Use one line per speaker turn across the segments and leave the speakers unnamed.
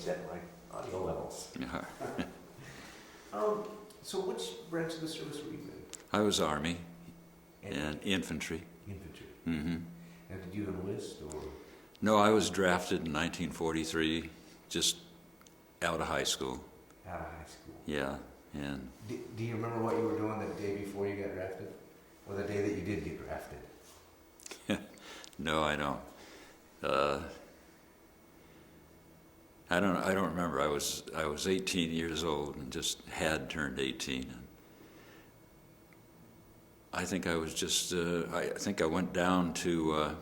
check my audio levels.
Yeah.
So which branch of the service were you in?
I was Army and infantry.
Infantry.
Mm-hmm.
And did you enlist or?
No, I was drafted in 1943, just out of high school.
Out of high school.
Yeah, and
Do you remember what you were doing the day before you got drafted? Or the day that you did get drafted?
no, I don't. I don't remember. I was 18 years old and just had turned 18. I think I was just. I think I went down to.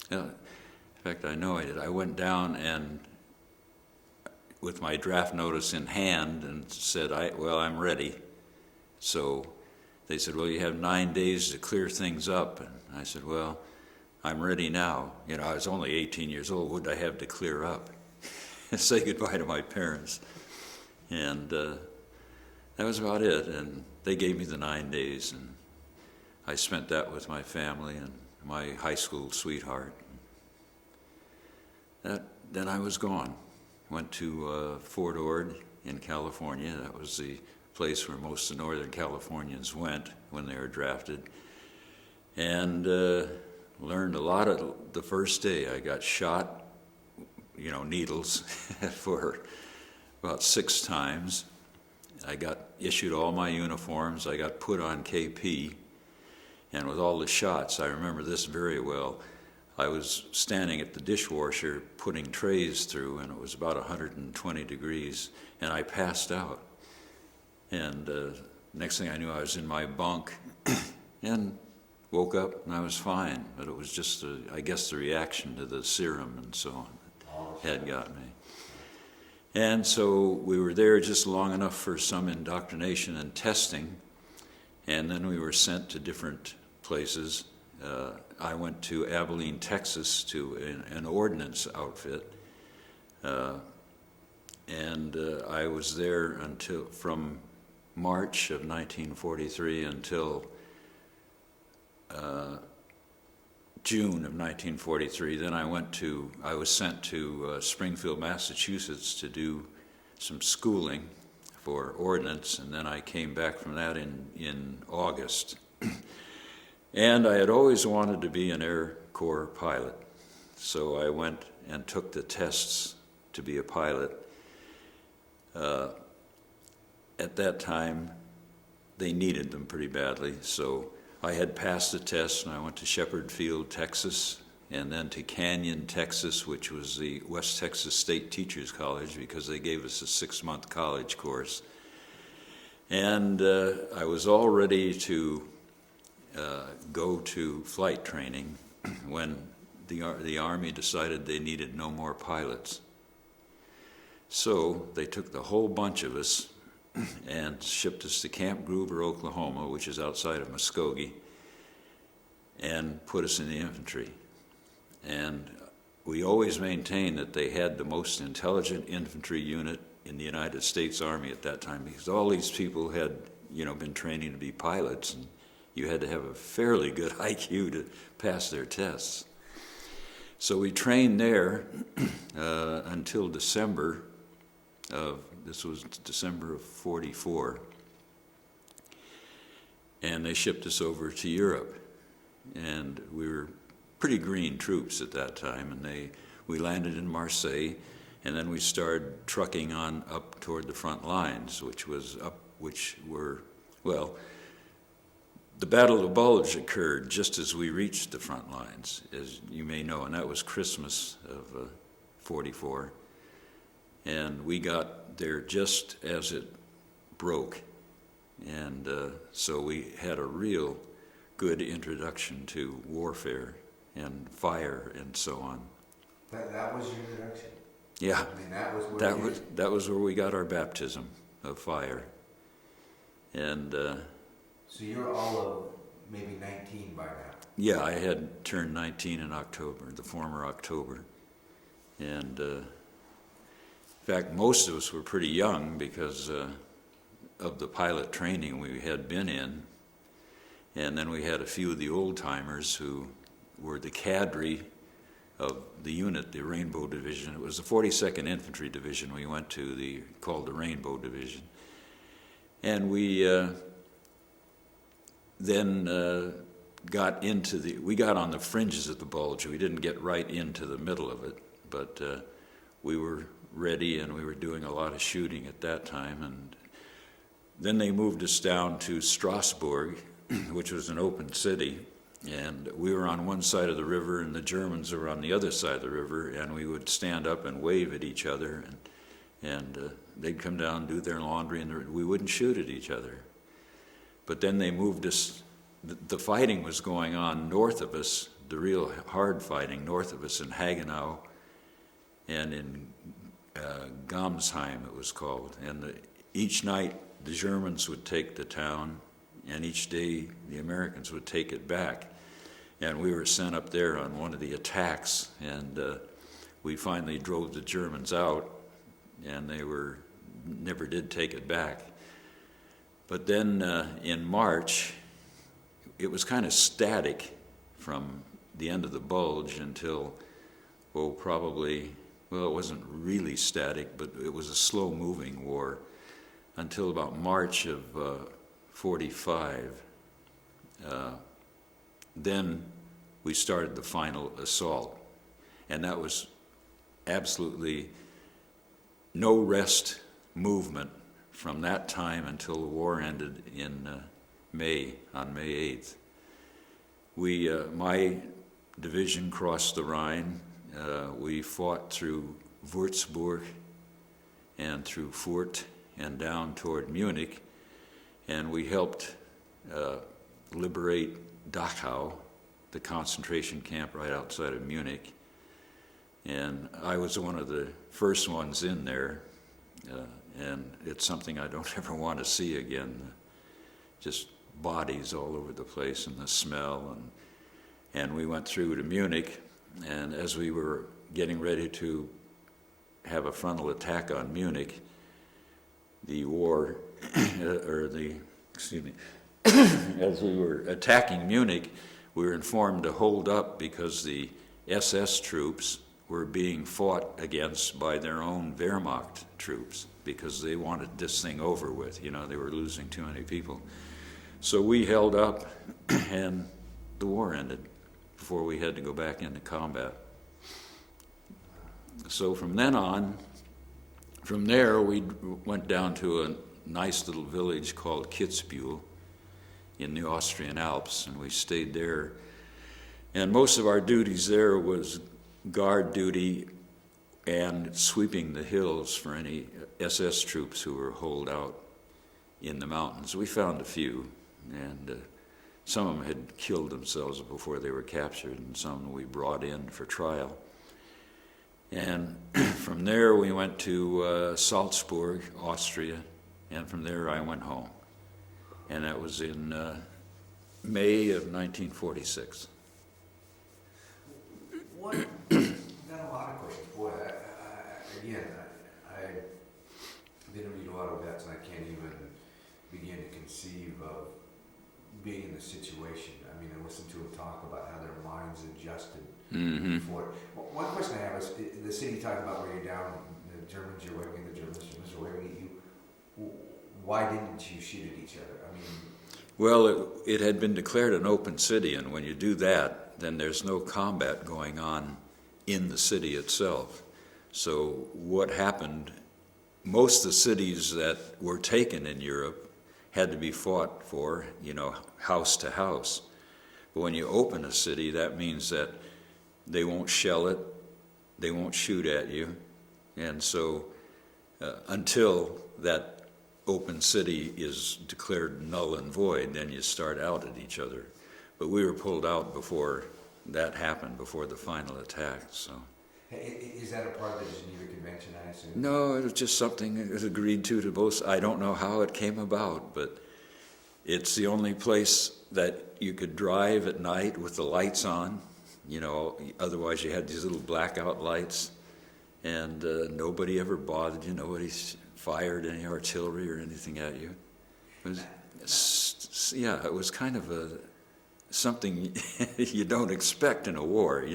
In fact, I know I did. I went down and, with my draft notice in hand, and said, "Well, I'm ready." So they said, "Well, you have 9 days to clear things up," and I said, "Well, I'm ready now." You know, I was only 18 years old. What did I have to clear up? Say goodbye to my parents. And that was about it. And they gave me the 9 days, and I spent that with my family and my high school sweetheart. Then I was gone. Went to Fort Ord in California. That was the place where most of Northern Californians went when they were drafted. And learned a lot of the first day. I got shot, needles for about 6 times. I got issued all my uniforms. I got put on KP. And with all the shots, I remember this very well. I was standing at the dishwasher putting trays through, and it was about 120 degrees, and I passed out. And next thing I knew, I was in my bunk and woke up, and I was fine. But it was just, I guess, the reaction to the serum and so on that had got me. And so we were there just long enough for some indoctrination and testing, and then we were sent to different places. I went to Abilene, Texas, to an ordnance outfit, and I was there from March of 1943 until June of 1943. Then I was sent to Springfield, Massachusetts to do some schooling for ordnance, and then I came back from that in August. And I had always wanted to be an Air Corps pilot, so I went and took the tests to be a pilot. At that time, they needed them pretty badly, so I had passed the test, and I went to Shepherd Field, Texas, and then to Canyon, Texas, which was the West Texas State Teachers College, because they gave us a 6-month college course. And I was all ready to go to flight training when the Army decided they needed no more pilots. So they took the whole bunch of us and shipped us to Camp Gruber, Oklahoma, which is outside of Muskogee, and put us in the infantry. And we always maintained that they had the most intelligent infantry unit in the United States Army at that time, because all these people had, been training to be pilots, and you had to have a fairly good IQ to pass their tests. So we trained there until December of 44. And they shipped us over to Europe. And we were pretty green troops at that time, and we landed in Marseille, and then we started trucking on up toward the front lines, the Battle of the Bulge occurred just as we reached the front lines, as you may know, and that was Christmas of 44. And we got there just as it broke. And so we had a real good introduction to warfare and fire and so on.
That was your introduction?
Yeah.
I mean, that
was where we got our baptism of fire. And
so you're all of maybe 19 by now?
Yeah, I had turned 19 in October, the former October. And in fact, most of us were pretty young because of the pilot training we had been in. And then we had a few of the old-timers who were the cadre of the unit, the Rainbow Division. It was the 42nd Infantry Division we went to, called the Rainbow Division. And we then got we got on the fringes of the bulge. We didn't get right into the middle of it, but we were ready, and we were doing a lot of shooting at that time. And then they moved us down to Strasbourg, which was an open city, and we were on one side of the river, and the Germans were on the other side of the river, and we would stand up and wave at each other, and they'd come down and do their laundry, and we wouldn't shoot at each other. But then they moved us. The fighting was going on north of us, the real hard fighting north of us in Hagenau and in Gamsheim, it was called. And each night the Germans would take the town, and each day the Americans would take it back. And we were sent up there on one of the attacks, and we finally drove the Germans out, and they never did take it back. But then in March, it was kind of static from the end of the bulge until, it wasn't really static, but it was a slow-moving war until about March of 45. Then we started the final assault, and that was absolutely no rest movement from that time until the war ended in May, on May 8th. My division crossed the Rhine. We fought through Würzburg and through Fürth and down toward Munich, and we helped liberate Dachau, the concentration camp right outside of Munich. And I was one of the first ones in there, and it's something I don't ever want to see again. Just bodies all over the place, and the smell. And we went through to Munich, and as we were getting ready to have a frontal attack on Munich, as we were attacking Munich, we were informed to hold up because the SS troops were being fought against by their own Wehrmacht troops because they wanted this thing over with. They were losing too many people. So we held up, and the war ended before we had to go back into combat. So from there we went down to a nice little village called Kitzbühel in the Austrian Alps, and we stayed there. And most of our duties there was guard duty and sweeping the hills for any SS troops who were holed out in the mountains. We found a few, and some of them had killed themselves before they were captured, and some we brought in for trial. And from there we went to Salzburg, Austria, and from there I went home. And that was in May of 1946.
Got a lot of questions. Boy, I didn't read a lot of vets, and I can't even begin to conceive of being in the situation. I mean, I listened to them talk about how their minds adjusted before. One question I have is, the city talking about where you're down, the Germans you're waving, the Germans are waving at you. Why didn't you shoot at each other? I mean,
well, it had been declared an open city, and when you do that, then there's no combat going on in the city itself. So what happened, most of the cities that were taken in Europe had to be fought for, house to house. But when you open a city, that means that they won't shell it, they won't shoot at you. And so until that open city is declared null and void, then you start out at each other. But we were pulled out before that happened, before the final attack. So,
is that a part of the Geneva Convention, I assume?
No, it was just something that was agreed to both. I don't know how it came about, but it's the only place that you could drive at night with the lights on. Otherwise you had these little blackout lights, and nobody ever bothered you. Nobody fired any artillery or anything at you. It was kind of something you don't expect in a war,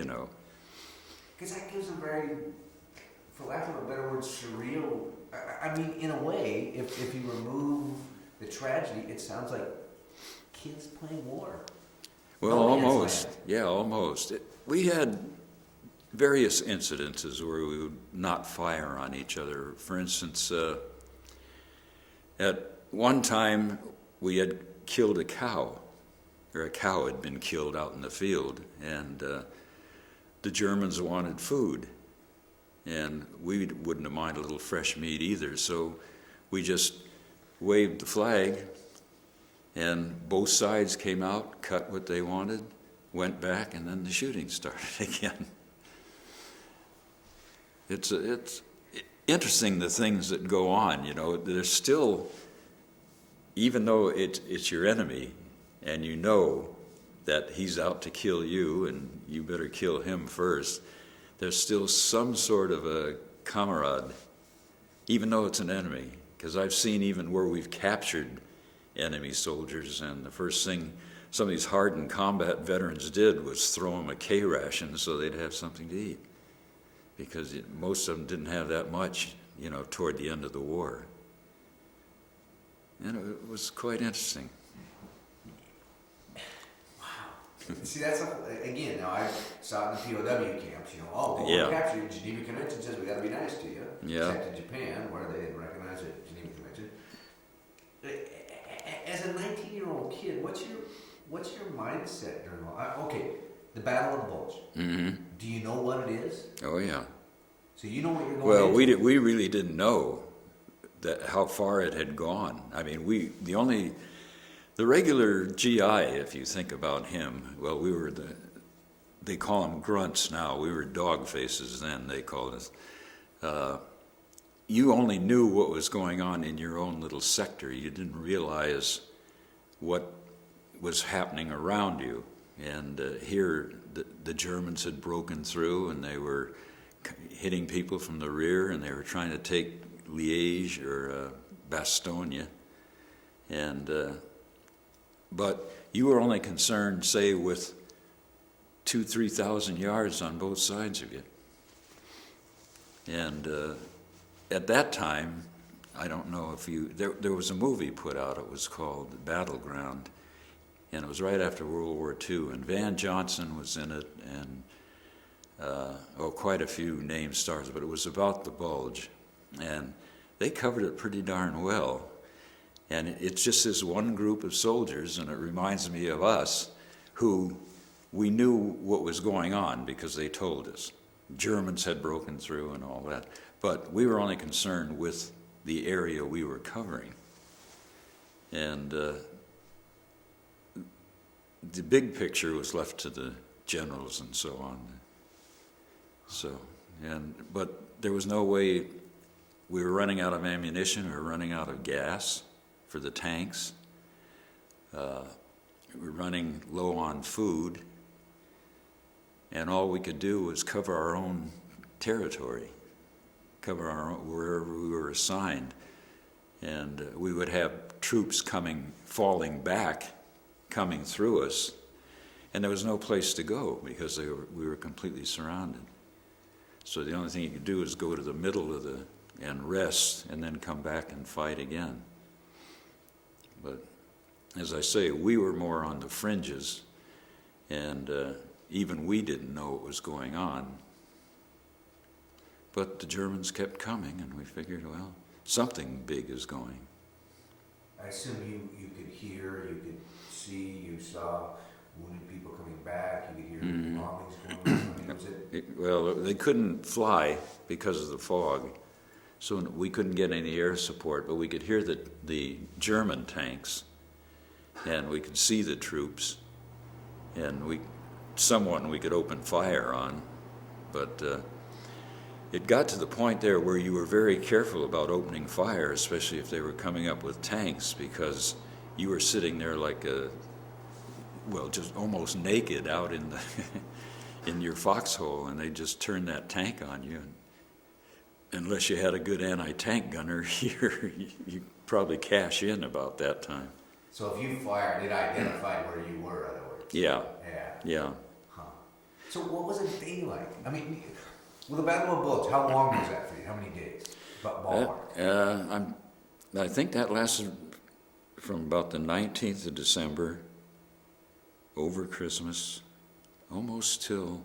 Because that gives a very, for lack of a better word, surreal. I mean, in a way, if you remove the tragedy, it sounds like kids playing war.
Well,
No man's
almost.
land.
Yeah, almost. We had various incidences where we would not fire on each other. For instance, at one time we had killed a cow, or a cow had been killed out in the field, and the Germans wanted food, and we wouldn't have minded a little fresh meat either, so we just waved the flag, and both sides came out, cut what they wanted, went back, and then the shooting started again. It's interesting, the things that go on, you know. There's still, even though it's your enemy, and you know that he's out to kill you and you better kill him first, there's still some sort of a camarade, even though it's an enemy. Because I've seen even where we've captured enemy soldiers, and the first thing some of these hardened combat veterans did was throw them a K ration so they'd have something to eat. Because most of them didn't have that much, you know, toward the end of the war. And it was quite interesting.
See, that's again. Now I saw it in the POW camps. You know, oh,
Yeah.
we're captured. Geneva Convention says we got to be nice to you.
Yeah.
Except in Japan, where they didn't recognize it. Geneva Convention. As a 19-year-old kid, what's your mindset during all? Okay, the Battle of the Bulge.
Mm-hmm.
Do you know what it is?
Oh, yeah.
So you know what you're going.
Well,
into?
we really didn't know that how far it had gone. I mean, the regular GI, if you think about him, well, we were they call them grunts now. We were dog faces then, they called us. You only knew what was going on in your own little sector. You didn't realize what was happening around you. And here, the Germans had broken through, and they were hitting people from the rear, and they were trying to take Liège or Bastogne. And but you were only concerned, say, with 2,000-3,000 yards on both sides of you. And at that time, I don't know if there was a movie put out, it was called Battleground, and it was right after World War II, and Van Johnson was in it, and quite a few name stars, but it was about the Bulge, and they covered it pretty darn well. And it's just this one group of soldiers, and it reminds me of us, who we knew what was going on because they told us. Germans had broken through and all that, but we were only concerned with the area we were covering. And the big picture was left to the generals and so on. But there was no way. We were running out of ammunition, we were running out of gas for the tanks. We were running low on food, and all we could do was cover our own territory, cover our own, wherever we were assigned. And we would have troops falling back, coming through us, and there was no place to go because we were completely surrounded. So the only thing you could do is go to the middle of and rest, and then come back and fight again. But as I say, we were more on the fringes, and even we didn't know what was going on. But the Germans kept coming, and we figured, well, something big is going.
I assume you could hear, you could see, you saw wounded people coming back, you could hear bombings going on. I mean, was it?
Well, they couldn't fly because of the fog, so we couldn't get any air support, but we could hear the German tanks, and we could see the troops, and we could open fire on, but it got to the point there where you were very careful about opening fire, especially if they were coming up with tanks, because you were sitting there like just almost naked out in in your foxhole, and they just turned that tank on you. And unless you had a good anti-tank gunner, you probably cash in about that time.
So if you fired, it identified where you were, in other words.
Yeah.
Yeah.
Yeah.
Huh. So what was a day like? I mean, Well, the Battle of Bullets, how long was that for you? How many days? Ballpark.
I think that lasted from about the 19th of December over Christmas, almost till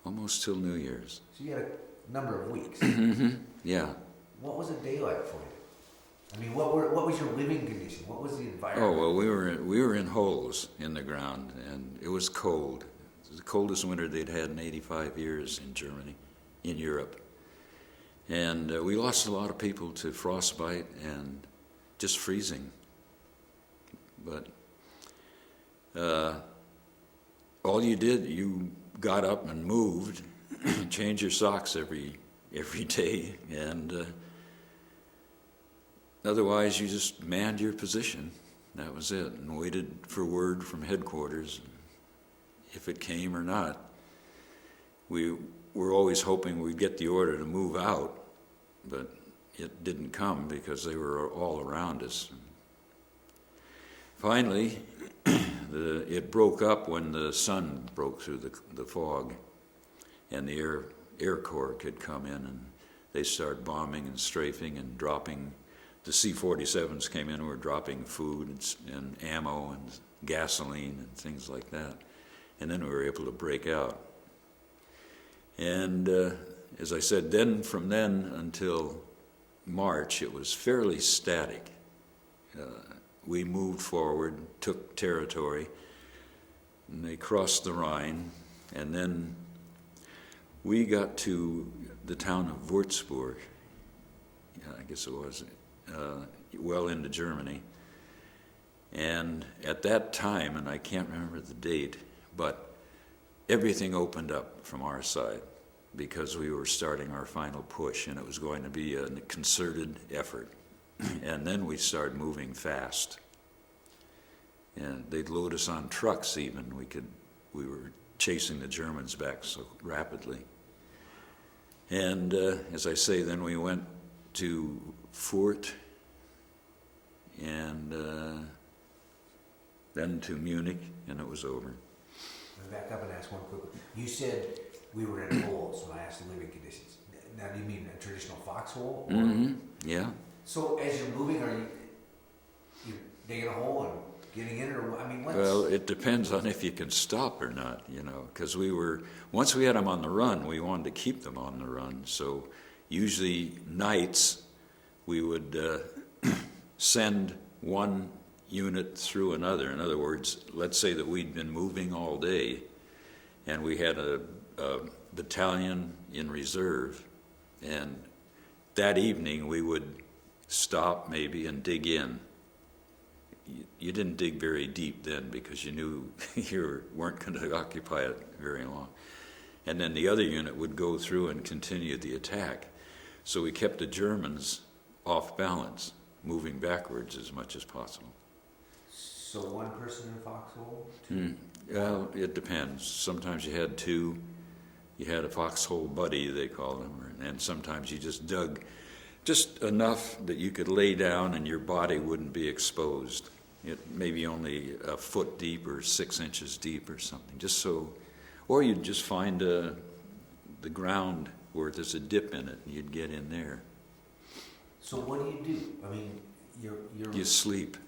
New Year's.
So you had a number of weeks.
Yeah.
What was a day like for you? I mean, what was your living condition? What was the environment?
Oh well, we were in holes in the ground, and it was cold. It was the coldest winter they'd had in 85 years in Germany, in Europe, and we lost a lot of people to frostbite and just freezing. But all you did, you got up and moved, changed your socks every day, and otherwise you just manned your position. That was it, and waited for word from headquarters, if it came or not. We were always hoping we'd get the order to move out, but it didn't come because they were all around us. Finally, it broke up when the sun broke through the fog, and the Air Corps could come in, and they started bombing and strafing and dropping. The C-47s came in and were dropping food and ammo and gasoline and things like that. And then we were able to break out. And as I said, from then until March, it was fairly static. We moved forward, took territory, and they crossed the Rhine, and then we got to the town of Würzburg, I guess it was, well into Germany. And at that time, and I can't remember the date, but everything opened up from our side because we were starting our final push, and it was going to be a concerted effort. And then we started moving fast. And they'd load us on trucks even. We were chasing the Germans back so rapidly. And as I say, then we went to Fürth, and then to Munich, and it was over.
Let me back up and ask one quick one. You said we were in holes when I asked the living conditions. Now, do you mean a traditional foxhole?
Mm-hmm. Yeah.
So as you're moving, are you digging a hole and getting in it, or I mean,
Well, it depends on if you can stop or not, because once we had them on the run, we wanted to keep them on the run. So usually nights we would send one unit through another. In other words, let's say that we'd been moving all day and we had a battalion in reserve, and that evening we would stop maybe and dig in. You didn't dig very deep then because you knew you weren't going to occupy it very long. And then the other unit would go through and continue the attack. So we kept the Germans off balance, moving backwards as much as possible.
So one person in a foxhole?
Well, it depends. Sometimes you had two. You had a foxhole buddy, they called them, and sometimes you just dug just enough that you could lay down and your body wouldn't be exposed. It maybe only a foot deep or 6 inches deep or something, just so. Or you'd just find the ground where there's a dip in it, and you'd get in there.
So what do you do? I mean,
You sleep.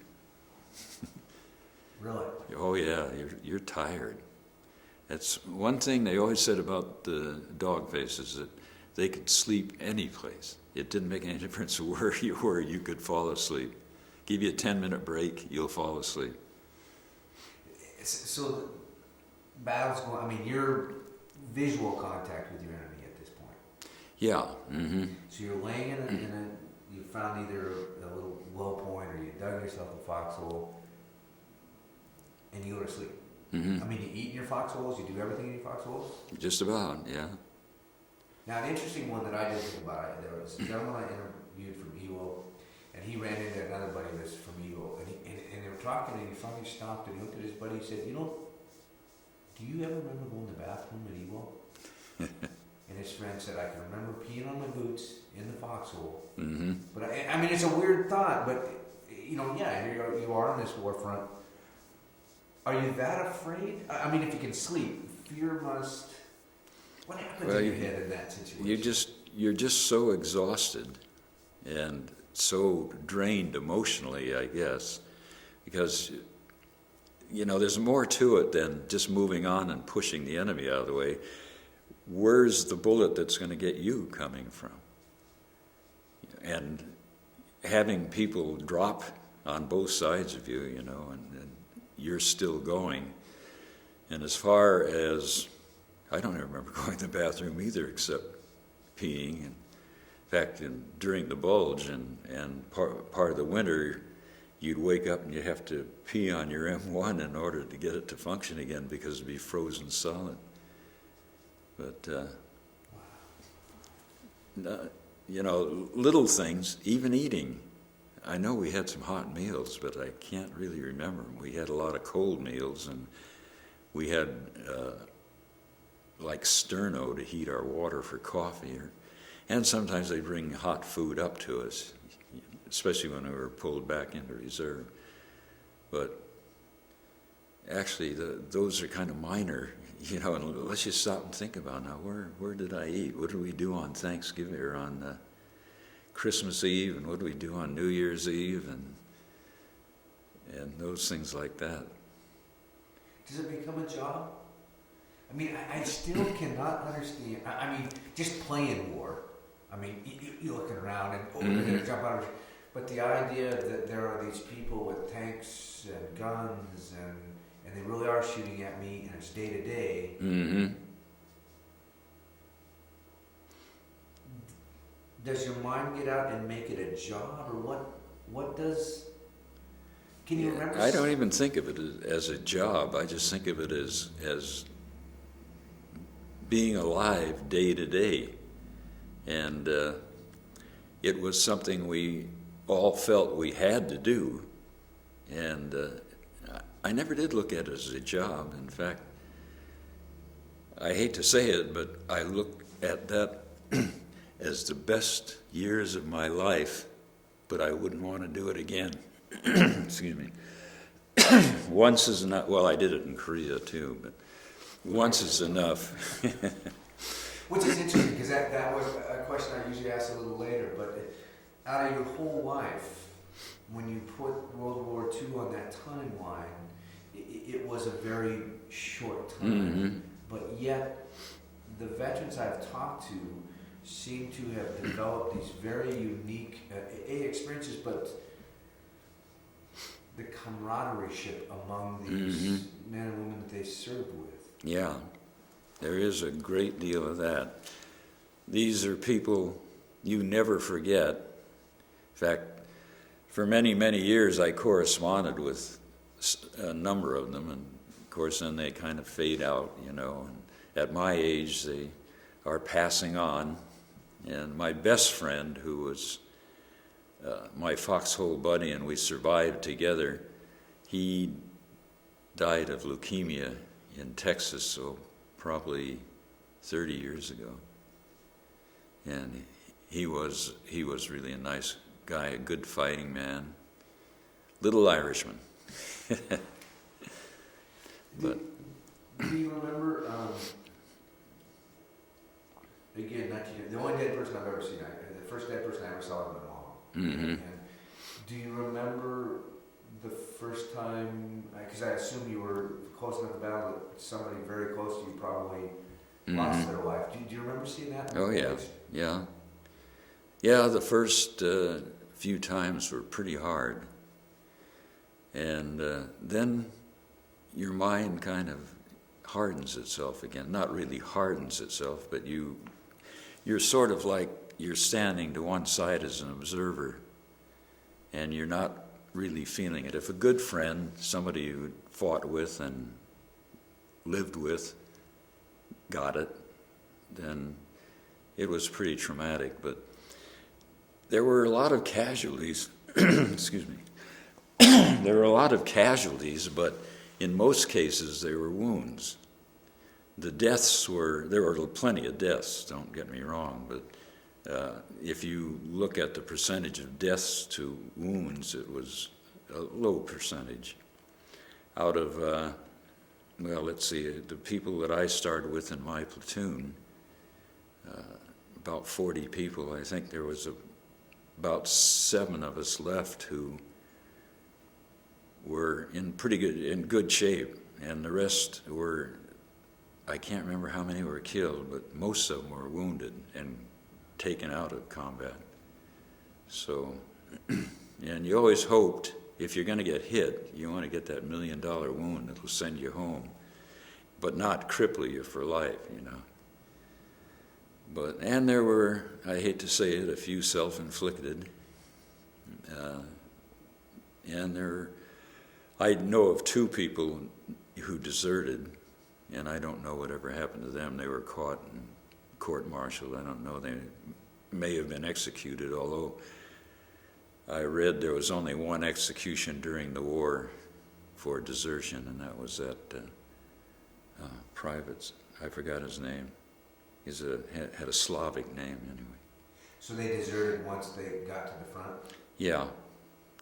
Really?
Oh yeah, you're tired. That's one thing they always said about the dog faces, that they could sleep any place. It didn't make any difference where you were, you could fall asleep. Give you a 10-minute break, you'll fall asleep.
So battles going, I mean, you're visual contact with your enemy at this point.
Yeah. Mm-hmm.
So you're laying in a, you found either a little low point or you dug yourself a foxhole and you go to sleep.
Mm-hmm.
I mean, you eat in your foxholes, you do everything in your foxholes?
Just about, yeah.
Now, an interesting one that I didn't think about, there was a gentleman I interviewed from Evo, and he ran into another buddy that's from Evo, and they were talking, and he finally stopped, and he looked at his buddy, and he said, do you ever remember going to the bathroom at Evo? And his friend said, I can remember peeing on my boots in the foxhole.
Mm-hmm.
But I mean, it's a weird thought, but, yeah, here you are on this war front. Are you that afraid? I mean, if you can sleep, fear must... What happened to your head in that situation?
You're just so exhausted and so drained emotionally, I guess, because, there's more to it than just moving on and pushing the enemy out of the way. Where's the bullet that's going to get you coming from? And having people drop on both sides of you, and you're still going. And as far as, I don't remember going to the bathroom either, except peeing. In fact, during the bulge and part of the winter, you'd wake up and you'd have to pee on your M1 in order to get it to function again because it'd be frozen solid. But, little things, even eating. I know we had some hot meals, but I can't really remember them. We had a lot of cold meals, and we had like sterno to heat our water for coffee. And sometimes they bring hot food up to us, especially when we were pulled back into reserve. But actually, those are kind of minor, and let's just stop and think about now, where did I eat? What did we do on Thanksgiving or on Christmas Eve, and what did we do on New Year's Eve, and those things like that.
Does it become a job? I mean, I still cannot understand. I mean, just playing war. I mean, you're looking around and they're going to jump out of. But the idea that there are these people with tanks and guns and they really are shooting at me and it's day to day.
Mm-hmm.
Does your mind get out and make it a job, or what does? Can you remember?
I don't even think of it as a job. I just think of it as being alive day to day. And it was something we all felt we had to do. And I never did look at it as a job. In fact, I hate to say it, but I look at that as the best years of my life, but I wouldn't want to do it again. Excuse me. Once is enough. Well, I did it in Korea too, but once is enough.
Which is interesting, because that was a question I usually ask a little later, but out of your whole life, when you put World War II on that timeline, it was a very short time.
Mm-hmm.
But yet, the veterans I've talked to seem to have developed these very unique experiences, but the camaraderie among these men and women that they served with.
Yeah, there is a great deal of that. These are people you never forget. In fact, for many, many years I corresponded with a number of them, and of course then they kind of fade out, and at my age they are passing on. And my best friend, who was my foxhole buddy and we survived together, he died of leukemia in Texas, so probably 30 years ago. And he was really a nice guy, a good fighting man, little Irishman. But
do you remember? Again, the only dead person I've ever seen. The first dead person I ever saw was my mom.
Mm-hmm.
And do you remember the first time? Because I assume you were close enough to battle that somebody very close to you probably lost their life. Do you remember seeing that?
Oh yeah. Yeah, the first few times were pretty hard. And then your mind kind of hardens itself again. Not really hardens itself, but you're sort of like you're standing to one side as an observer, and you're not really feeling it. If a good friend, somebody you fought with and lived with, got it, then it was pretty traumatic. But there were a lot of casualties. Excuse me. There were a lot of casualties, but in most cases they were wounds. The deaths there were plenty of deaths, don't get me wrong, but if you look at the percentage of deaths to wounds, it was a low percentage. Out of, let's see, the people that I started with in my platoon, about 40 people. I think there was about 7 of us left who were in good shape, and the rest were, I can't remember how many were killed, but most of them were wounded and taken out of combat. So, and you always hoped, if you're going to get hit, you want to get that $1 million wound that will send you home, but not cripple you for life, you know. And there were, I hate to say it, a few self-inflicted. I know of 2 people who deserted, and I don't know whatever happened to them. They were caught and court-martialed. I don't know. They may have been executed, although I read there was only 1 execution during the war for desertion, and that was that private, I forgot his name. Had a Slavic name anyway.
So they deserted once they got to the front?
Yeah.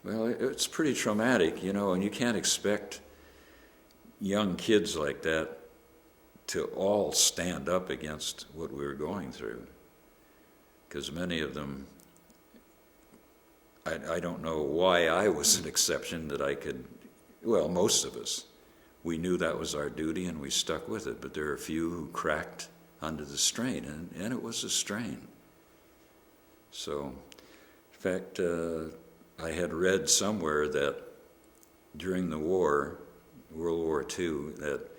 Well, it's pretty traumatic, you know, and you can't expect young kids like that to all stand up against what we were going through. Because many of them, I don't know why I was an exception that I could, well, most of us, we knew that was our duty and we stuck with it, but there are a few who cracked under the strain, and it was a strain. So, in fact, I had read somewhere that during the war, World War II, that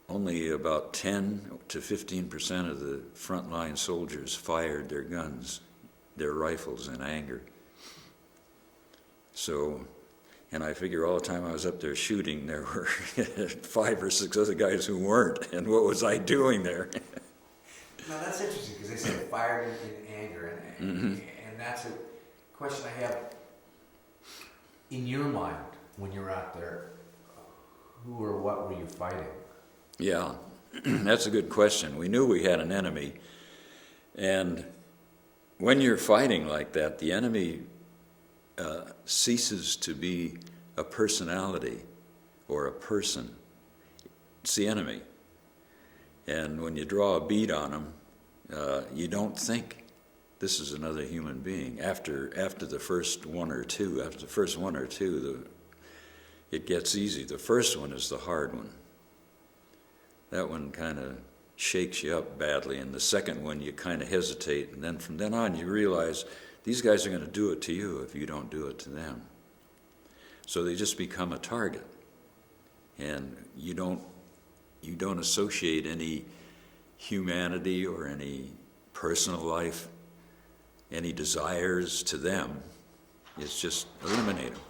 only about 10 to 15% of the frontline soldiers fired their guns, their rifles, in anger. So, and I figure all the time I was up there shooting, there were 5 or 6 other guys who weren't, and what was I doing there?
Now that's interesting, because they said fired in anger, and that's a question I have. In your mind, when you're out there, who or what were you fighting?
Yeah, that's a good question. We knew we had an enemy, and when you're fighting like that, the enemy ceases to be a personality or a person. It's the enemy. And when you draw a bead on them, you don't think this is another human being. After the first one or two, it gets easy. The first one is the hard one. That one kind of shakes you up badly, and the second one you kind of hesitate, and then from then on you realize these guys are going to do it to you if you don't do it to them. So they just become a target, and you don't associate any humanity or any personal life, any desires to them. It's just eliminate them.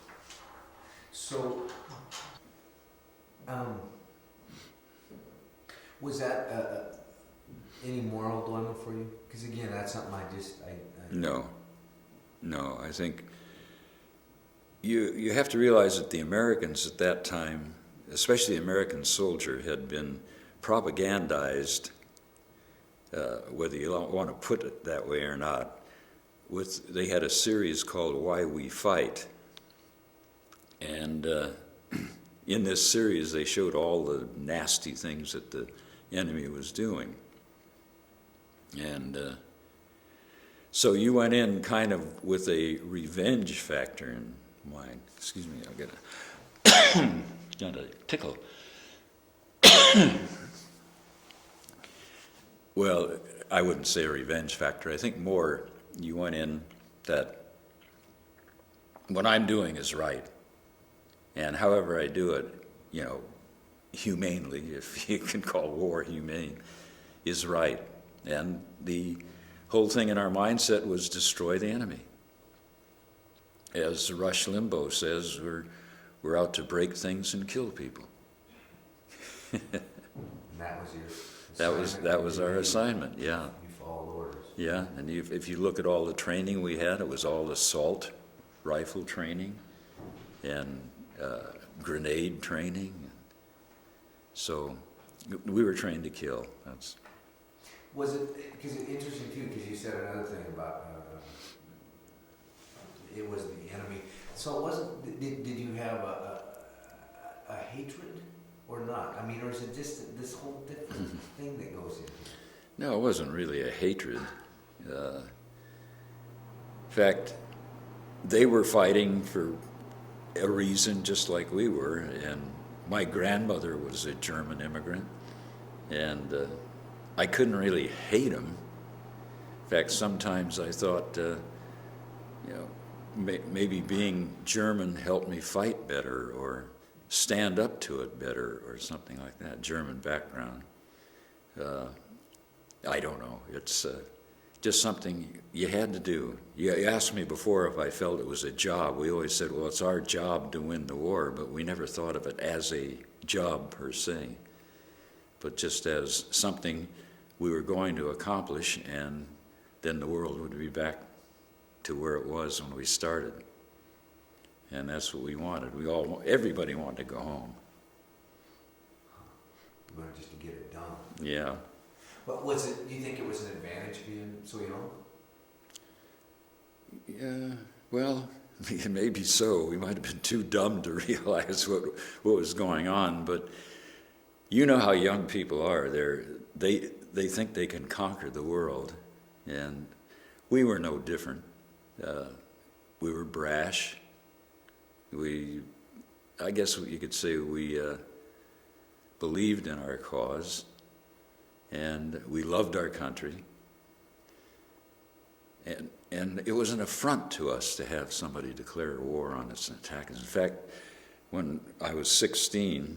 So, was that any moral dilemma for you? Because again, that's something I
No, I think you have to realize that the Americans at that time, especially the American soldier, had been propagandized, whether you want to put it that way or not. They had a series called Why We Fight, and in this series they showed all the nasty things that the enemy was doing. And so you went in kind of with a revenge factor in mind. Excuse me, I'll got a tickle. Well, I wouldn't say a revenge factor. I think more you went in that what I'm doing is right. And however I do it, humanely, if you can call war humane, is right. And the whole thing in our mindset was destroy the enemy. As Rush Limbaugh says, we're out to break things and kill people.
And that was your assignment?
That was our assignment, yeah.
You followed orders.
Yeah, and if you look at all the training we had, it was all assault rifle training and grenade training. So we were trained to kill.
Was it, because it's interesting too, because you said another thing about it was the enemy. So it wasn't, did you have a hatred or not? I mean, or is it just this whole different thing that goes in here?
No, it wasn't really a hatred. In fact, they were fighting for a reason just like we were, and my grandmother was a German immigrant, and I couldn't really hate them. In fact, sometimes I thought, maybe being German helped me fight better or stand up to it better or something like that, German background. I don't know. It's just something you had to do. You asked me before if I felt it was a job. We always said, well, it's our job to win the war, but we never thought of it as a job per se, but just as something we were going to accomplish, and then the world would be back to where it was when we started. And that's what we wanted. Everybody wanted to go home.
You wanted just to get it done.
Yeah.
But do you think it was an advantage being so young?
Yeah, well, maybe so. We might have been too dumb to realize what was going on, but you know how young people are. They think they can conquer the world, and we were no different. We were brash. I guess you could say we believed in our cause, and we loved our country. And it was an affront to us to have somebody declare war on us and attack us. In fact, when I was 16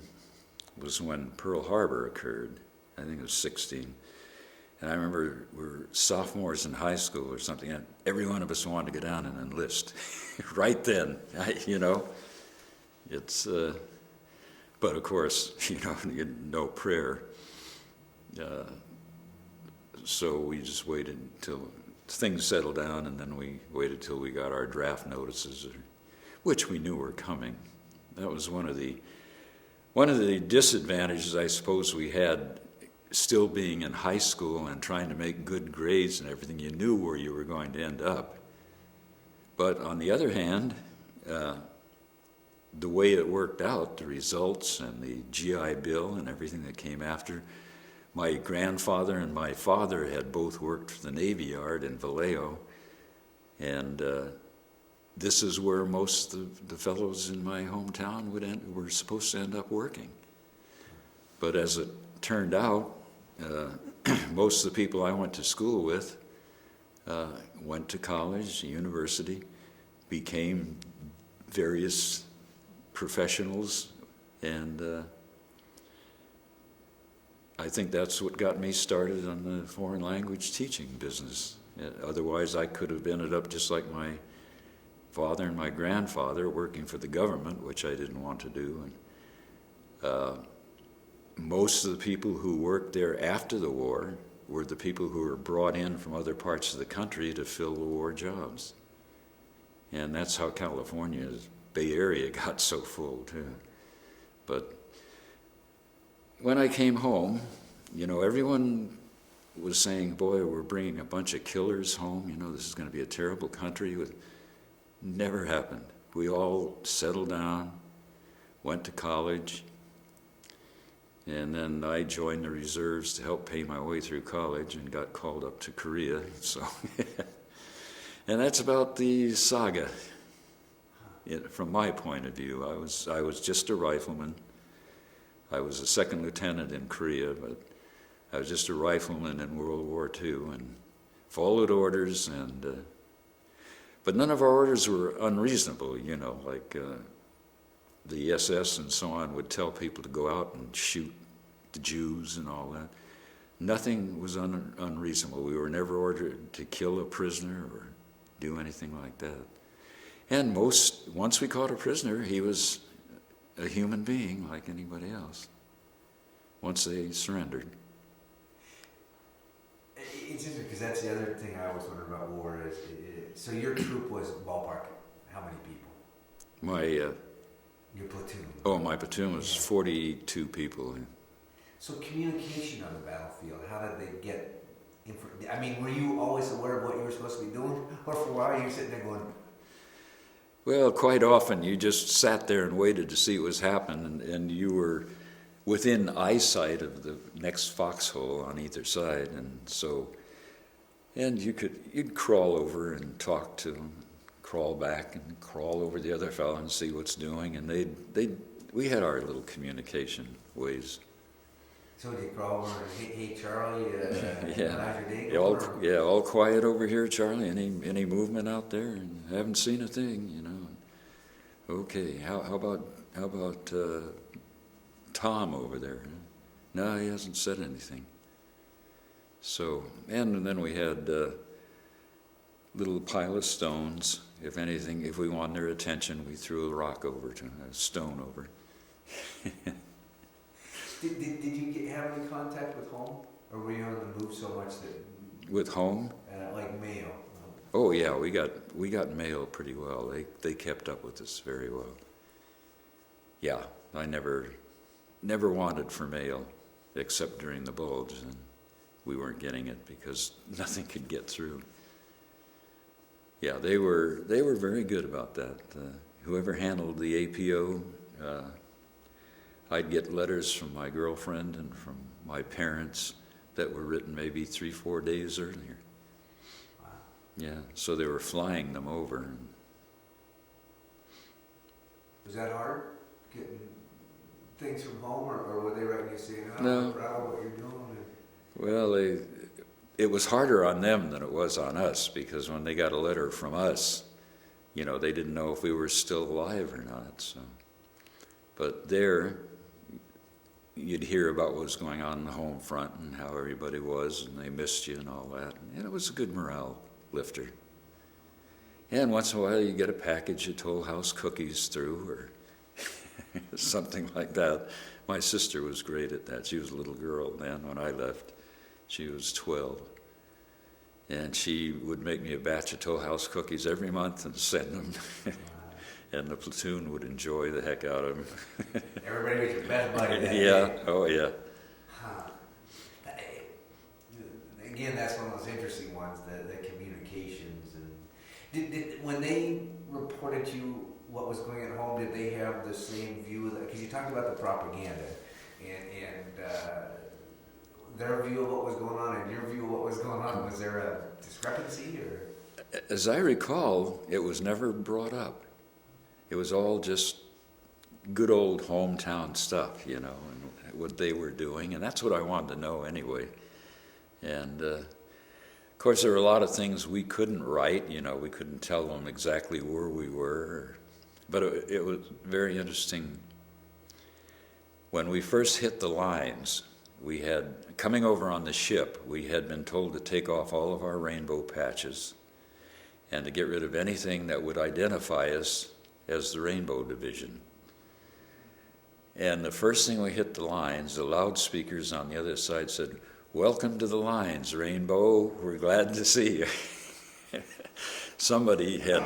was when Pearl Harbor occurred. I think it was 16. And I remember we were sophomores in high school or something, and every one of us wanted to go down and enlist right then, It's, but of course, no prayer. So we just waited until things settled down, and then we waited till we got our draft notices, which we knew were coming. That was one of the disadvantages I suppose we had, still being in high school and trying to make good grades and everything. You knew where you were going to end up. But on the other hand, the way it worked out, the results and the GI Bill and everything that came after, my grandfather and my father had both worked for the Navy Yard in Vallejo, and this is where most of the fellows in my hometown were supposed to end up working. But as it turned out, most of the people I went to school with went to college, university, became various professionals, and I think that's what got me started on the foreign language teaching business. Otherwise, I could have ended up just like my father and my grandfather, working for the government, which I didn't want to do. And most of the people who worked there after the war were the people who were brought in from other parts of the country to fill the war jobs. And that's how California's Bay Area got so full, too. But when I came home, everyone was saying, boy, we're bringing a bunch of killers home. This is going to be a terrible country. It never happened. We all settled down, went to college, and then I joined the reserves to help pay my way through college and got called up to Korea. So, and that's about the saga. From my point of view, I was just a rifleman. I was a second lieutenant in Korea, but I was just a rifleman in World War II and followed orders. But none of our orders were unreasonable. Like the SS and so on would tell people to go out and shoot the Jews and all that. Nothing was unreasonable. We were never ordered to kill a prisoner or do anything like that. And once we caught a prisoner, he was a human being like anybody else, once they surrendered.
It's interesting, because that's the other thing I always wondered about war is, so your troop was ballpark, how many people? Your platoon.
Oh, my platoon was 42 people.
So communication on the battlefield, how did they get information? I mean, were you always aware of what you were supposed to be doing? Or for a while you were sitting there going...
Well, quite often you just sat there and waited to see what was happening, and you were within eyesight of the next foxhole on either side, and you'd crawl over and talk to them, crawl back and crawl over the other fellow and see what's doing, and we had our little communication ways.
So do you crawl over and, hey Charlie, how's your day going?
All quiet over here, Charlie. Any movement out there? And haven't seen a thing, you know. Okay, how about Tom over there? No, he hasn't said anything. So, and then we had a little pile of stones. If we wanted their attention, we threw a stone over.
Did you have any contact with home? Or were you on the move so much that...
With home?
Like mail?
Oh yeah, we got mail pretty well. They kept up with us very well. Yeah, I never wanted for mail, except during the bulge, and we weren't getting it because nothing could get through. Yeah, they were very good about that. Whoever handled the APO, I'd get letters from my girlfriend and from my parents that were written maybe 3-4 days earlier.
Wow.
Yeah, so they were flying them over.
Was that hard, getting things from home, or were they writing you saying,
No.
I'm proud of what you're doing?
Well, it was harder on them than it was on us, because when they got a letter from us, you know, they didn't know if we were still alive or not. So, but there, you'd hear about what was going on in the home front and how everybody was, and they missed you and all that. And it was a good morale lifter. And once in a while, you get a package of Toll House cookies through, or something like that. My sister was great at that. She was a little girl then when I left. She was 12. And she would make me a batch of Toll House cookies every month and send them. And the platoon would enjoy the heck out of them.
Everybody was your best buddy that
Yeah,
day.
oh yeah.
Huh. Again, that's one of those interesting ones, the communications. And did when they reported to you what was going on at home, did they have the same view? Because you talked about the propaganda and their view of what was going on and your view of what was going on. Was there a discrepancy? Or?
As I recall, it was never brought up. It was all just good old hometown stuff, you know, and what they were doing, and that's what I wanted to know anyway. And of course, there were a lot of things we couldn't write, you know, we couldn't tell them exactly where we were, but it was very interesting. When we first hit the lines, we had, coming over on the ship, we had been told to take off all of our rainbow patches and to get rid of anything that would identify us as the Rainbow Division. And the first thing we hit the lines, the loudspeakers on the other side said, "Welcome to the lines, Rainbow. We're glad to see you." Somebody had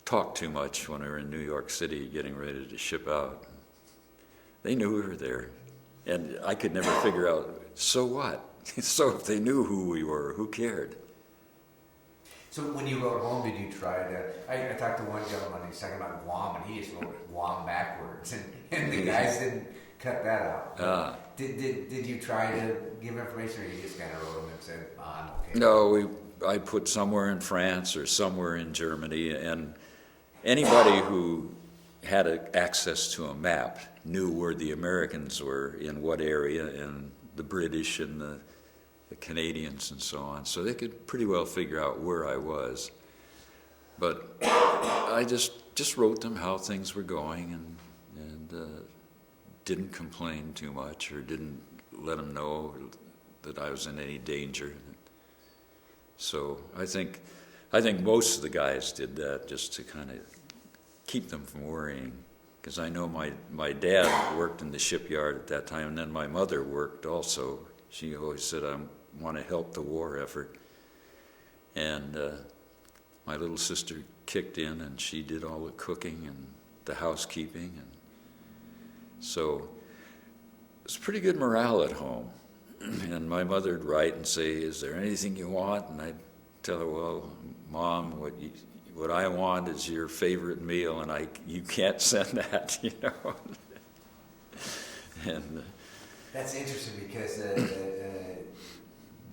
talked too much when we were in New York City getting ready to ship out. They knew we were there. And I could never figure out, so what? So if they knew who we were, who cared?
So when you wrote home, did you try to... I talked to one gentleman, he's talking about Guam, and he just wrote Guam backwards, and the guys didn't cut that out. Did you try to give information, or you just kind of wrote them and said, okay?
No, I put somewhere in France or somewhere in Germany, and anybody who had access to a map knew where the Americans were, in what area, and the British and the Canadians and so on, so they could pretty well figure out where I was. But I just wrote them how things were going, and didn't complain too much, or didn't let them know that I was in any danger. So I think most of the guys did that just to kind of keep them from worrying, because I know my dad worked in the shipyard at that time, and then my mother worked also. She always said, I want to help the war effort. And my little sister kicked in, and she did all the cooking and the housekeeping. And so it's pretty good morale at home. And my mother would write and say, is there anything you want? And I'd tell her, well, Mom, what I want is your favorite meal, and you can't send that, you know. And
That's interesting because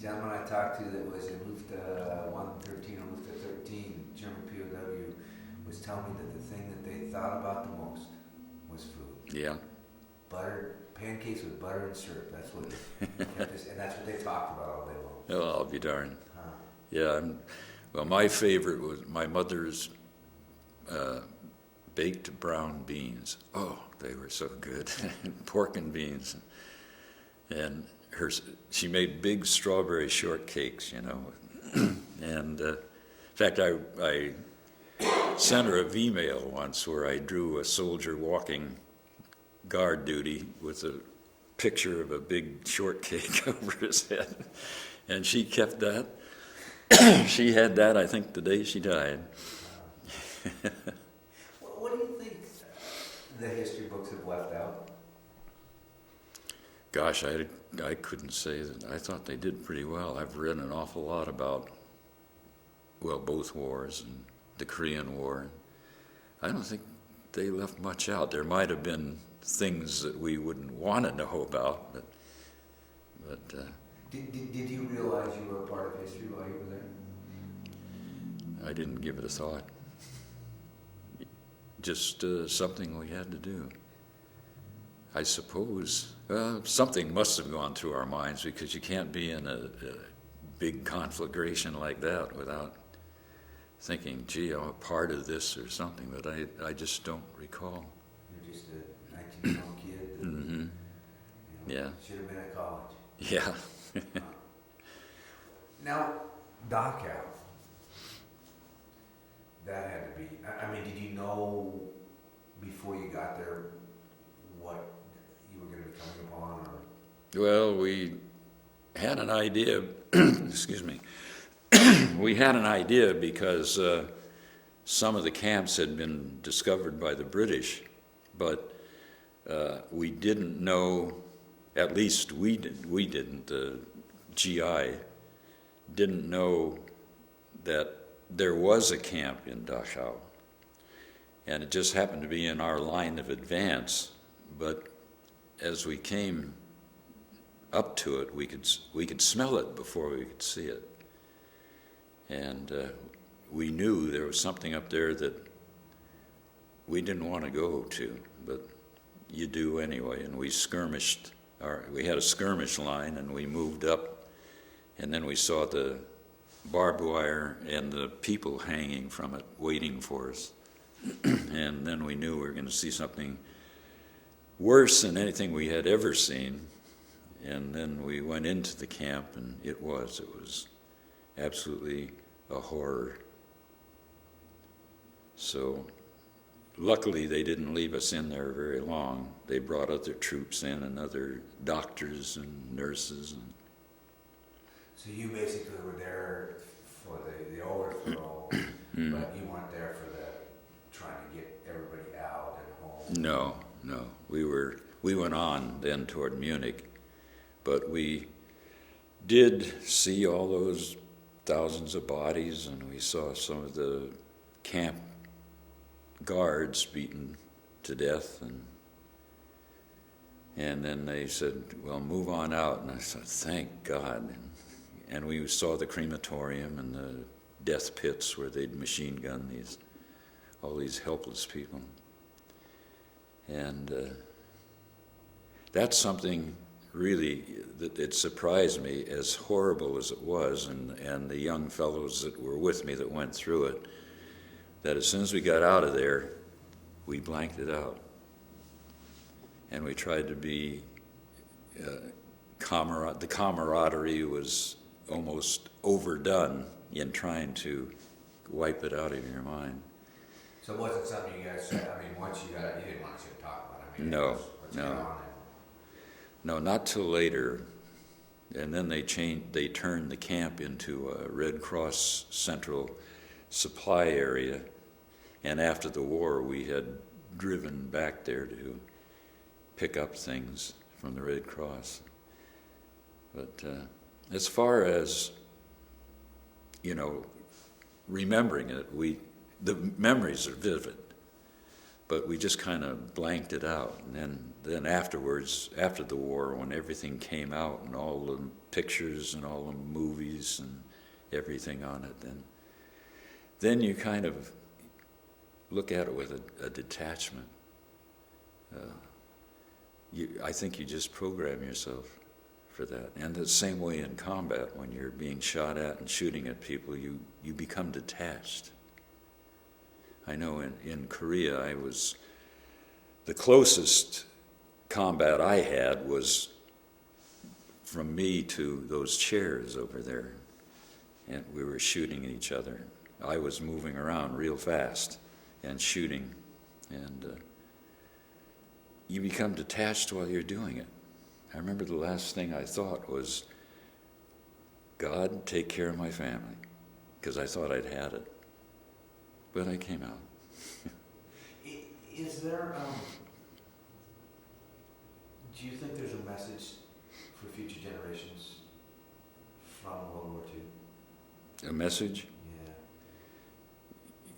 gentleman I talked to that was in Lufthansa 113 or Lufthansa 13, German POW, was telling me that the thing that they thought about the most was food.
yeah,
Butter, pancakes with butter and syrup. That's what, and that's what they talked about all day long.
oh, I'll be darned.
Huh.
Yeah, well, my favorite was my mother's baked brown beans. Oh, they were so good. Pork and beans. And she made big strawberry shortcakes, you know. And in fact, I sent her a V-mail once where I drew a soldier walking guard duty with a picture of a big shortcake over his head. And she kept that. She had that, I think, the day she died.
What do you think the history books have left out?
Gosh, I couldn't say that. I thought they did pretty well. I've read an awful lot about, well, both wars and the Korean War. I don't think they left much out. There might have been things that we wouldn't want to know about, but
Did you realize you were a part of history while you were there?
I didn't give it a thought. Just something we had to do. I suppose something must have gone through our minds, because you can't be in a big conflagration like that without thinking, gee, I'm a part of this or something, but I just don't recall.
You're just a 19-year-old kid that
Mm-hmm. Yeah.
should have been at college.
Yeah.
Now, Dachau, that had to be, I mean, did you know before you got there what you were going to be coming upon? Or?
Well, we had an idea, excuse me, we had an idea because some of the camps had been discovered by the British, but we didn't know, at least we didn't, the GI didn't know that there was a camp in Dachau. And it just happened to be in our line of advance, but as we came up to it, we could smell it before we could see it. And we knew there was something up there that we didn't want to go to, but you do anyway. And we skirmished, we had a skirmish line, and we moved up, and then we saw the barbed wire and the people hanging from it, waiting for us. And then we knew we were going to see something worse than anything we had ever seen. And then we went into the camp, and it was absolutely a horror. So luckily they didn't leave us in there very long. They brought other troops in, and other doctors and nurses.
So you basically were there for the overthrow, but you weren't there for the trying to get everybody out and home.
No. We went on then toward Munich, but we did see all those thousands of bodies, and we saw some of the camp guards beaten to death, and then they said, well, move on out. And I said, thank God. And we saw the crematorium and the death pits where they'd machine gun all these helpless people. And that's something really that it surprised me, as horrible as it was, and the young fellows that were with me that went through it, that as soon as we got out of there, we blanked it out. And we tried to be, the camaraderie was almost overdone in trying to wipe it out of your mind.
So it wasn't something you guys said, I mean, once you got it, you didn't want to talk about it. I mean,
No,
what's
no.
going on?
No, not till later. And then they turned the camp into a Red Cross Central supply area. And after the war, we had driven back there to pick up things from the Red Cross. But as far as, remembering it, the memories are vivid. but we just kind of blanked it out. And then afterwards, after the war, when everything came out and all the pictures and all the movies and everything on it, then you kind of look at it with a detachment. I think you just program yourself for that. And the same way in combat, when you're being shot at and shooting at people, you become detached. I know in Korea, the closest combat I had was from me to those chairs over there. And we were shooting at each other. I was moving around real fast and shooting. And you become detached while you're doing it. I remember the last thing I thought was, God, take care of my family, because I thought I'd had it. But I came out.
Is there, do you think there's a message for future generations from World War II?
A message?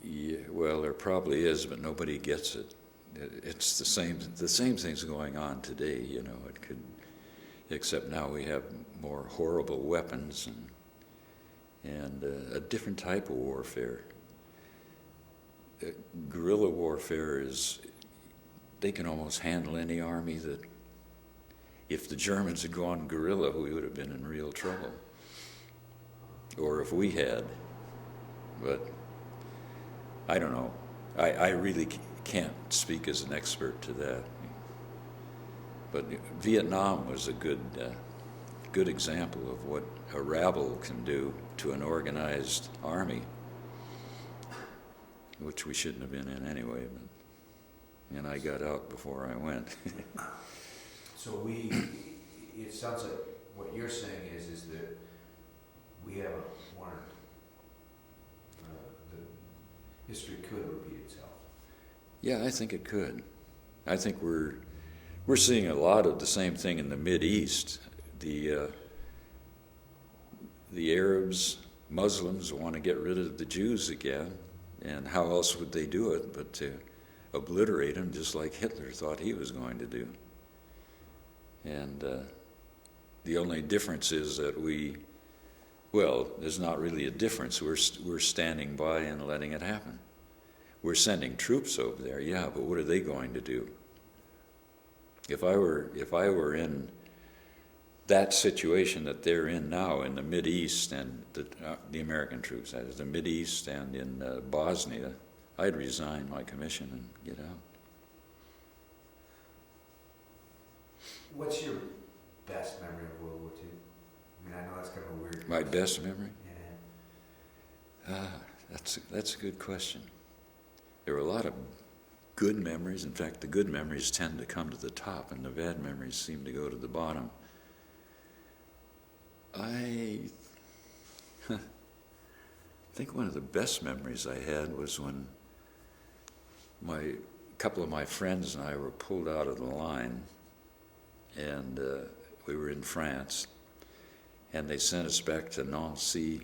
Yeah.
Yeah, well, there probably is, but nobody gets it. It's the same things going on today, you know. It could, except now we have more horrible weapons and a different type of warfare. Guerrilla warfare they can almost handle any army that, if the Germans had gone guerrilla, we would have been in real trouble. Or if we had. But I don't know. I really can't speak as an expert to that. But Vietnam was a good example of what a rabble can do to an organized army, which we shouldn't have been in anyway. And I got out before I went.
So it sounds like what you're saying is that we haven't learned. The history could repeat itself.
Yeah, I think it could. I think we're seeing a lot of the same thing in the Mideast. The Arabs, Muslims want to get rid of the Jews again, and how else would they do it but to obliterate them, just like Hitler thought he was going to do. And the only difference is that there's not really a difference. We're standing by and letting it happen. We're sending troops over there, yeah, but what are they going to do? If I were in that situation that they're in now in the Mideast and the American troops, that is the Mideast and in Bosnia, I'd resign my commission and get out.
What's your best memory of World War II? I mean, I know that's kind of a weird
My
question.
best memory?
Yeah.
That's a good question. There were a lot of good memories. In fact, the good memories tend to come to the top, and the bad memories seem to go to the bottom. I think one of the best memories I had was when a couple of my friends and I were pulled out of the line, and we were in France, and they sent us back to Nancy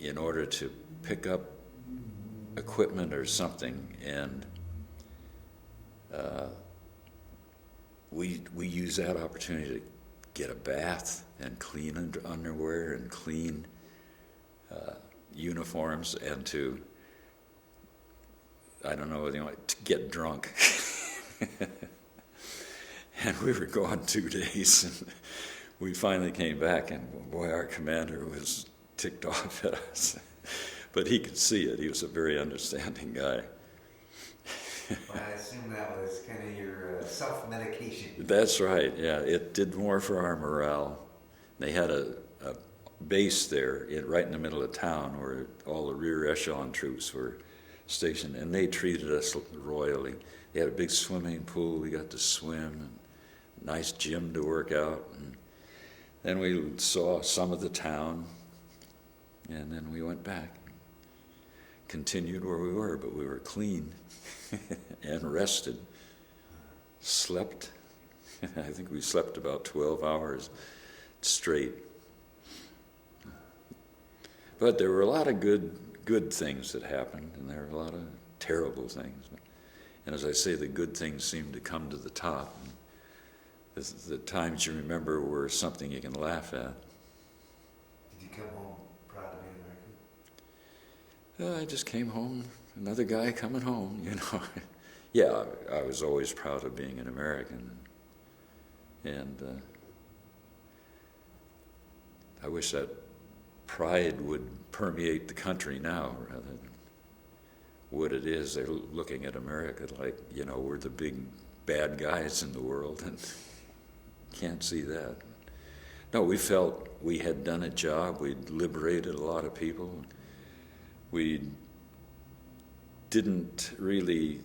in order to pick up equipment or something, and we used that opportunity to get a bath and clean underwear and clean uniforms, and to, I don't know, to get drunk. And we were gone 2 days, and we finally came back, and boy, our commander was ticked off at us. But he could see it. He was a very understanding guy.
Well, I assume that was kind of your self-medication.
That's right, yeah. It did more for our morale. They had a base there right in the middle of town where all the rear echelon troops were stationed, and they treated us royally. They had a big swimming pool. We got to swim, and a nice gym to work out. And then we saw some of the town, and then we went back. Continued where we were, but we were clean and rested. Slept. I think we slept about 12 hours straight. But there were a lot of good things that happened, and there were a lot of terrible things. And as I say, the good things seem to come to the top. And the times you remember were something you can laugh at.
Did you come home proud to be American?
I just came home, another guy coming home, Yeah, I was always proud of being an American. And I wish that pride would permeate the country now rather than what it is. They're looking at America like, we're the big bad guys in the world, and can't see that. No, we felt we had done a job. We'd liberated a lot of people. We didn't really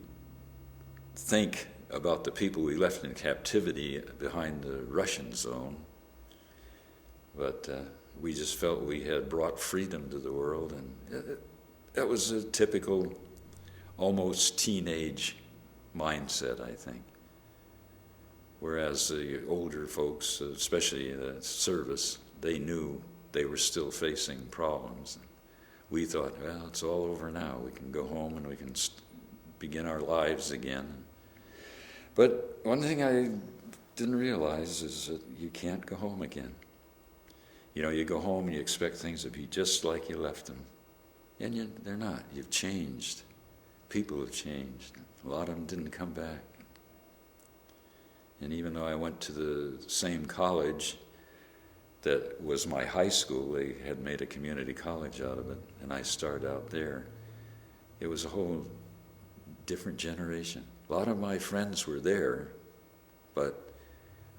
think about the people we left in captivity behind the Russian zone, but we just felt we had brought freedom to the world, and that was a typical, almost teenage mindset, I think. Whereas the older folks, especially the service, they knew they were still facing problems. We thought, well, it's all over now. We can go home and we can begin our lives again. But one thing I didn't realize is that you can't go home again. You go home and you expect things to be just like you left them. And they're not. You've changed. People have changed. A lot of them didn't come back. And even though I went to the same college that was my high school, they had made a community college out of it, and I started out there. It was a whole different generation. A lot of my friends were there, but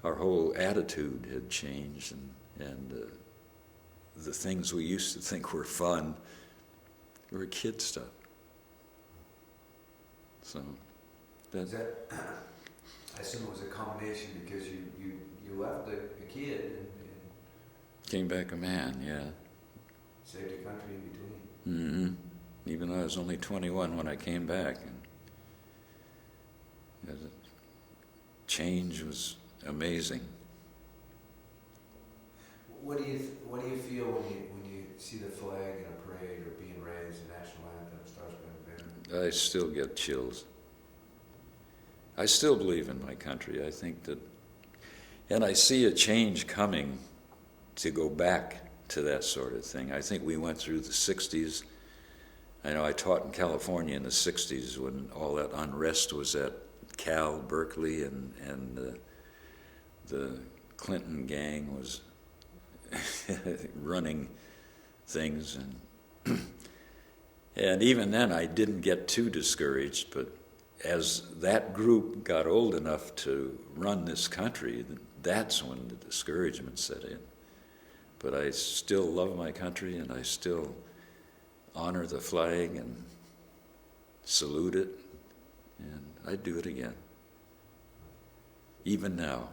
our whole attitude had changed, and the things we used to think were fun were kid stuff. So
I assume it was a combination because you left a kid and
came back a man, yeah.
Saved the country in between.
Mm-hmm. Even though I was only 21 when I came back, and the change was amazing.
What do you feel when you see the flag in a parade or being raised, the national anthem, Stars Spangled Banner?
I still get chills. I still believe in my country. I think that, and I see a change coming to go back to that sort of thing. I think we went through the 60s. I know I taught in California in the 60s when all that unrest was at Cal, Berkeley, and the Clinton gang was running things. And even then I didn't get too discouraged, but as that group got old enough to run this country, that's when the discouragement set in. But I still love my country, and I still honor the flag and salute it, and I'd do it again, even now.